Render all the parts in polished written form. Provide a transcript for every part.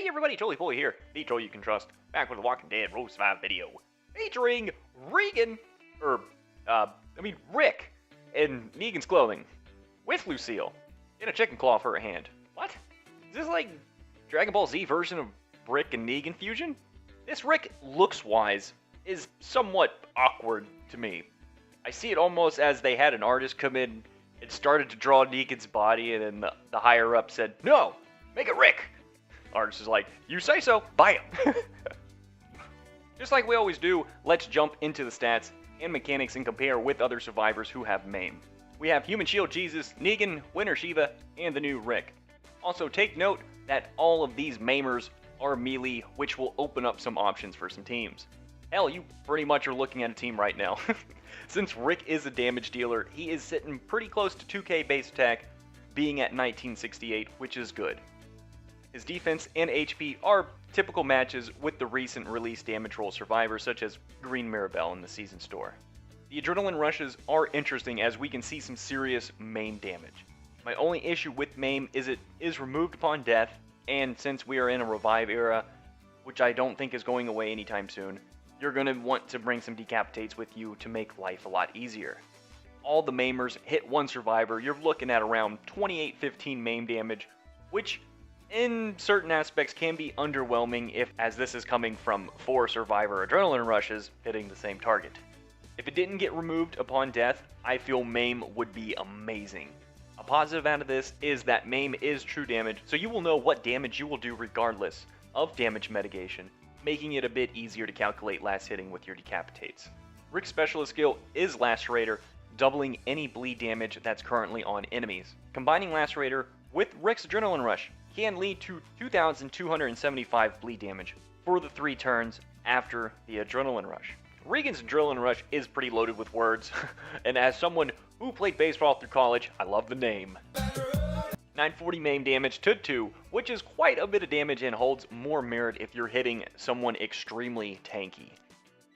Hey everybody, Trolley Boy here, the troll you can trust, back with a Walking Dead Rose 5 video, featuring Regan, Rick, in Negan's clothing, with Lucille, in a chicken claw for a hand. What? Is this like Dragon Ball Z version of Rick and Negan fusion? This Rick looks-wise is somewhat awkward to me. I see it almost as they had an artist come in and started to draw Negan's body, and then the higher-up said, "No, make it Rick." Artist is like, "You say so, buy him." Just like we always do, let's jump into the stats and mechanics and compare with other survivors who have MAME. We have Human Shield Jesus, Negan, Winter Shiva, and the new Rick. Also take note that all of these MAMers are melee, which will open up some options for some teams. Hell, you pretty much are looking at a team right now. Since Rick is a damage dealer, he is sitting pretty close to 2k base attack, being at 1968, which is good. His defense and HP are typical matches with the recent release damage roll survivors such as Green Mirabelle in the season store. The adrenaline rushes are interesting as we can see some serious MAME damage. My only issue with MAME is it is removed upon death, and since we are in a revive era, which I don't think is going away anytime soon, you're going to want to bring some decapitates with you to make life a lot easier. All the MAMers hit one survivor, you're looking at around 28-15 MAME damage, which in certain aspects can be underwhelming as this is coming from 4 survivor adrenaline rushes hitting the same target. If it didn't get removed upon death, I feel MAME would be amazing. A positive out of this is that MAME is true damage, so you will know what damage you will do regardless of damage mitigation, making it a bit easier to calculate last hitting with your decapitates. Rick's specialist skill is Lacerator, doubling any bleed damage that's currently on enemies. Combining Lacerator with Rick's Adrenaline Rush can lead to 2,275 bleed damage for the 3 turns after the Adrenaline Rush. Regan's Adrenaline Rush is pretty loaded with words, and as someone who played baseball through college, I love the name. 940 MAME damage to 2, which is quite a bit of damage and holds more merit if you're hitting someone extremely tanky.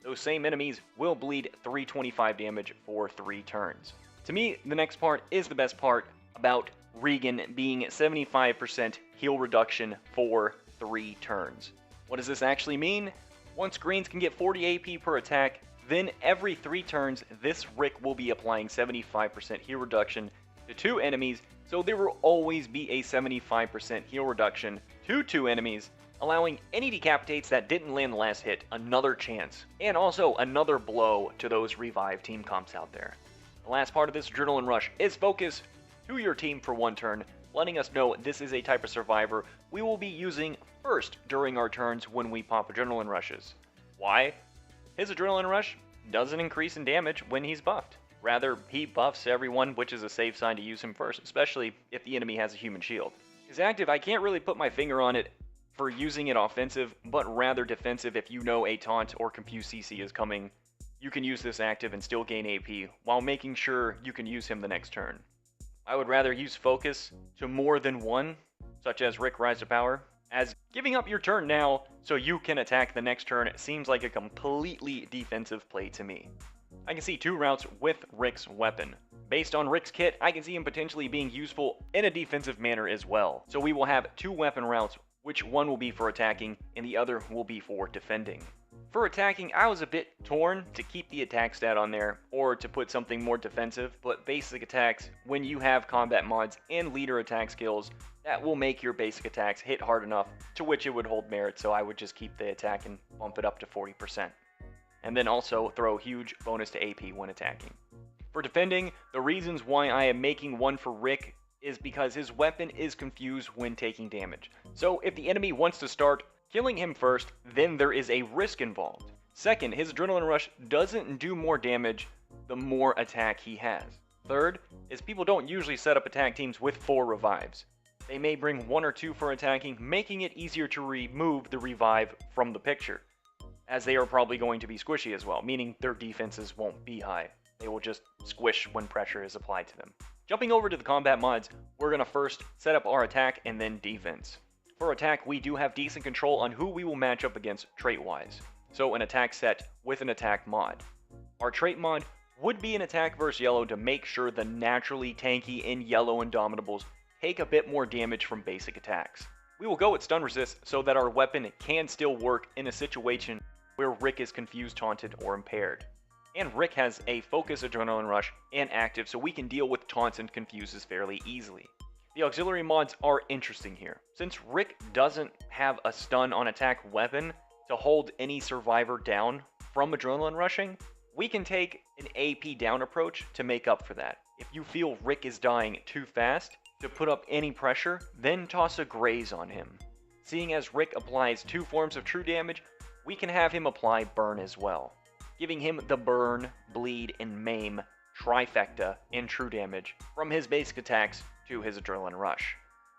Those same enemies will bleed 325 damage for 3 turns. To me, the next part is the best part about Regan being 75% heal reduction for 3 turns. What does this actually mean? Once greens can get 40 AP per attack, then every 3 turns, this Rick will be applying 75% heal reduction to 2 enemies, so there will always be a 75% heal reduction to 2 enemies, allowing any decapitates that didn't land the last hit another chance, and also another blow to those revive team comps out there. The last part of this Adrenaline Rush is focus to your team for 1 turn, letting us know this is a type of survivor we will be using first during our turns when we pop Adrenaline Rushes. Why? His Adrenaline Rush doesn't increase in damage when he's buffed. Rather, he buffs everyone, which is a safe sign to use him first, especially if the enemy has a human shield. His active, I can't really put my finger on it for using it offensive, but rather defensive. If you know a taunt or confused CC is coming, you can use this active and still gain AP, while making sure you can use him the next turn. I would rather use focus to more than 1, such as Rick Rise to Power, as giving up your turn now so you can attack the next turn seems like a completely defensive play to me. I can see 2 routes with Rick's weapon. Based on Rick's kit, I can see him potentially being useful in a defensive manner as well. So we will have 2 weapon routes, which one will be for attacking and the other will be for defending. For attacking, I was a bit torn to keep the attack stat on there or to put something more defensive, but basic attacks, when you have combat mods and leader attack skills, that will make your basic attacks hit hard enough to which it would hold merit, so I would just keep the attack and bump it up to 40%. And then also throw a huge bonus to AP when attacking. For defending, the reasons why I am making one for Rick is because his weapon is confused when taking damage. So if the enemy wants to start killing him first, then there is a risk involved. Second, his Adrenaline Rush doesn't do more damage the more attack he has. Third, is people don't usually set up attack teams with 4 revives. They may bring 1 or 2 for attacking, making it easier to remove the revive from the picture, as they are probably going to be squishy as well, meaning their defenses won't be high. They will just squish when pressure is applied to them. Jumping over to the combat mods, we're going to first set up our attack and then defense. For attack, we do have decent control on who we will match up against trait-wise. So an attack set with an attack mod. Our trait mod would be an attack versus yellow to make sure the naturally tanky and yellow Indomitables take a bit more damage from basic attacks. We will go with stun resist so that our weapon can still work in a situation where Rick is confused, taunted, or impaired. And Rick has a focus, adrenaline rush, and active, so we can deal with taunts and confuses fairly easily. The auxiliary mods are interesting here. Since Rick doesn't have a stun on attack weapon to hold any survivor down from adrenaline rushing, we can take an AP down approach to make up for that. If you feel Rick is dying too fast to put up any pressure, then toss a graze on him. Seeing as Rick applies 2 forms of true damage, we can have him apply burn as well, giving him the burn, bleed, and maim trifecta in true damage from his basic attacks to his adrenaline rush.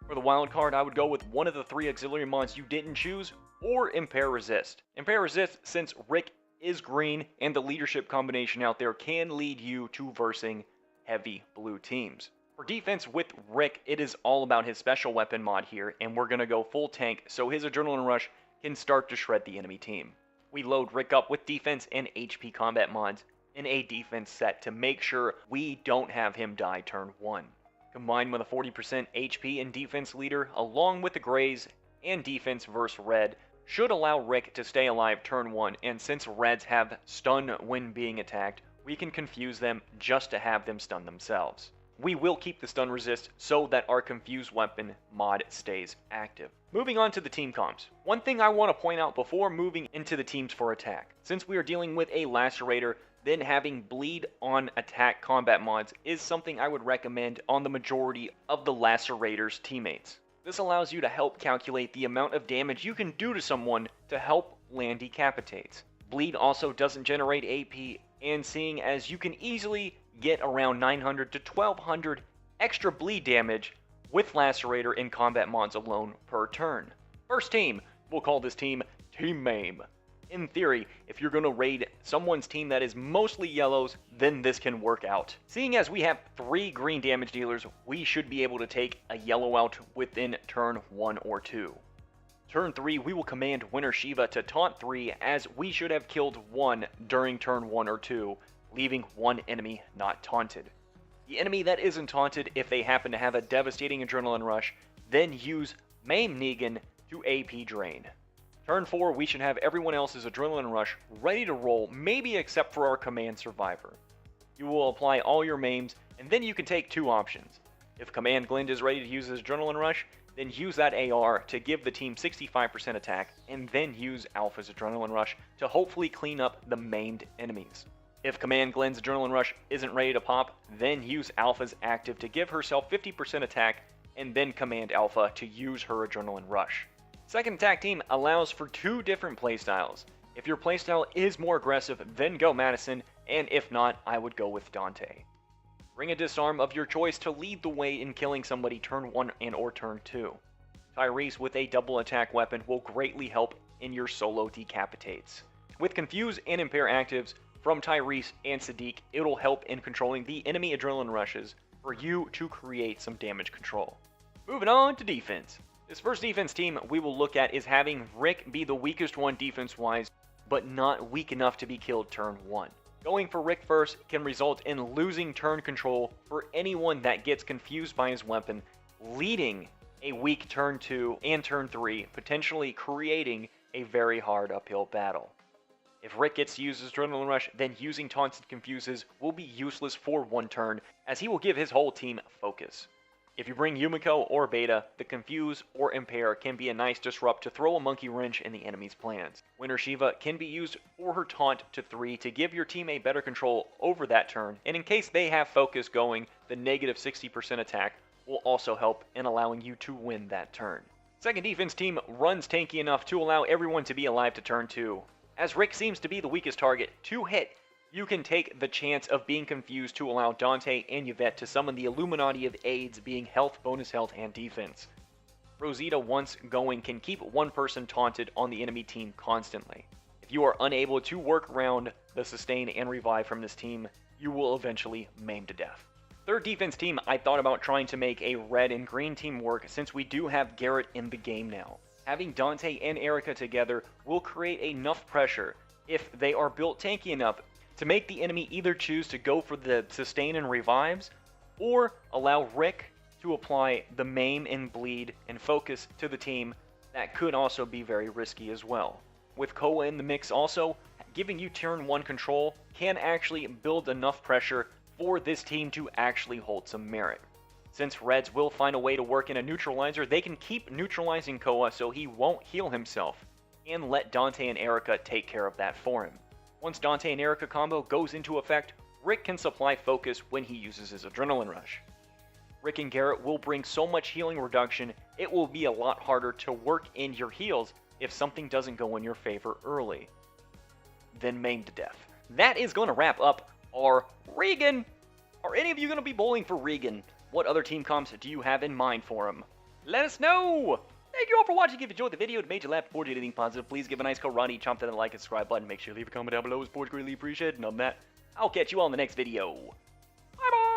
For the wild card, I would go with one of the 3 auxiliary mods you didn't choose, or Impair Resist. Impair Resist, since Rick is green and the leadership combination out there can lead you to versing heavy blue teams. For defense with Rick, it is all about his special weapon mod here, and we're going to go full tank so his adrenaline rush can start to shred the enemy team. We load Rick up with defense and HP combat mods in a defense set to make sure we don't have him die turn 1. Combined with a 40% HP and defense leader, along with the graze and defense versus red, should allow Rick to stay alive turn 1, and since reds have stun when being attacked, we can confuse them just to have them stun themselves. We will keep the stun resist so that our confused weapon mod stays active. Moving on to the team comps. One thing I want to point out before moving into the teams for attack. Since we are dealing with a lacerator, then having bleed on attack combat mods is something I would recommend on the majority of the lacerator's teammates. This allows you to help calculate the amount of damage you can do to someone to help land decapitates. Bleed also doesn't generate AP, and seeing as you can easily get around 900 to 1200 extra bleed damage with lacerator and combat mods alone per turn. First team, we'll call this team Team Maim. In theory, if you're going to raid someone's team that is mostly yellows, then this can work out. Seeing as we have 3 green damage dealers, we should be able to take a yellow out within turn 1 or 2. Turn 3, we will command Winter Shiva to taunt 3, as we should have killed 1 during turn 1 or 2, leaving 1 enemy not taunted. The enemy that isn't taunted, if they happen to have a devastating adrenaline rush, then use Maim Negan to AP drain. Turn 4, we should have everyone else's adrenaline rush ready to roll, maybe except for our command survivor. You will apply all your maims, and then you can take 2 options. If Command Glend is ready to use his adrenaline rush, then use that AR to give the team 65% attack, and then use Alpha's adrenaline rush to hopefully clean up the maimed enemies. If Command Glenn's adrenaline rush isn't ready to pop, then use Alpha's active to give herself 50% attack, and then command Alpha to use her adrenaline rush. Second attack team allows for 2 different playstyles. If your playstyle is more aggressive, then go Madison, and if not, I would go with Dante. Bring a disarm of your choice to lead the way in killing somebody turn 1 and or turn 2. Tyrese with a double attack weapon will greatly help in your solo decapitates. With Confuse and Impair actives from Tyrese and Sadiq, it'll help in controlling the enemy adrenaline rushes for you to create some damage control. Moving on to defense. This first defense team we will look at is having Rick be the weakest one defense-wise, but not weak enough to be killed turn 1. Going for Rick first can result in losing turn control for anyone that gets confused by his weapon, leading a weak turn 2 and turn 3, potentially creating a very hard uphill battle. If Rick gets to use his adrenaline rush, then using taunts and confuses will be useless for 1 turn, as he will give his whole team focus. If you bring Yumiko or Beta, the Confuse or Impair can be a nice disrupt to throw a monkey wrench in the enemy's plans. Winter Shiva can be used for her taunt to 3 to give your team a better control over that turn, and in case they have focus going, the negative 60% attack will also help in allowing you to win that turn. Second defense team runs tanky enough to allow everyone to be alive to turn 2. As Rick seems to be the weakest target to hit, you can take the chance of being confused to allow Dante and Yvette to summon the Illuminati of aids, being health, bonus health, and defense. Rosita, once going, can keep 1 person taunted on the enemy team constantly. If you are unable to work around the sustain and revive from this team, you will eventually maim to death. Third defense team, I thought about trying to make a red and green team work since we do have Garrett in the game now. Having Dante and Erica together will create enough pressure, if they are built tanky enough, to make the enemy either choose to go for the sustain and revives, or allow Rick to apply the maim and bleed and focus to the team, that could also be very risky as well. With Koa in the mix also, giving you turn 1 control can actually build enough pressure for this team to actually hold some merit. Since Reds will find a way to work in a neutralizer, they can keep neutralizing Koa so he won't heal himself, and let Dante and Erica take care of that for him. Once Dante and Erica combo goes into effect, Rick can supply focus when he uses his Adrenaline Rush. Rick and Garrett will bring so much healing reduction, it will be a lot harder to work in your heals if something doesn't go in your favor early. Then maim to death. That is going to wrap up our Regan. Are any of you going to be bowling for Regan? What other team comps do you have in mind for him? Let us know! Thank you all for watching. If you enjoyed the video, it made you laugh before you did anything positive, please give a nice karate chomp to the like and subscribe button. Make sure you leave a comment down below. It's greatly appreciated. And on that, I'll catch you all in the next video. Bye-bye!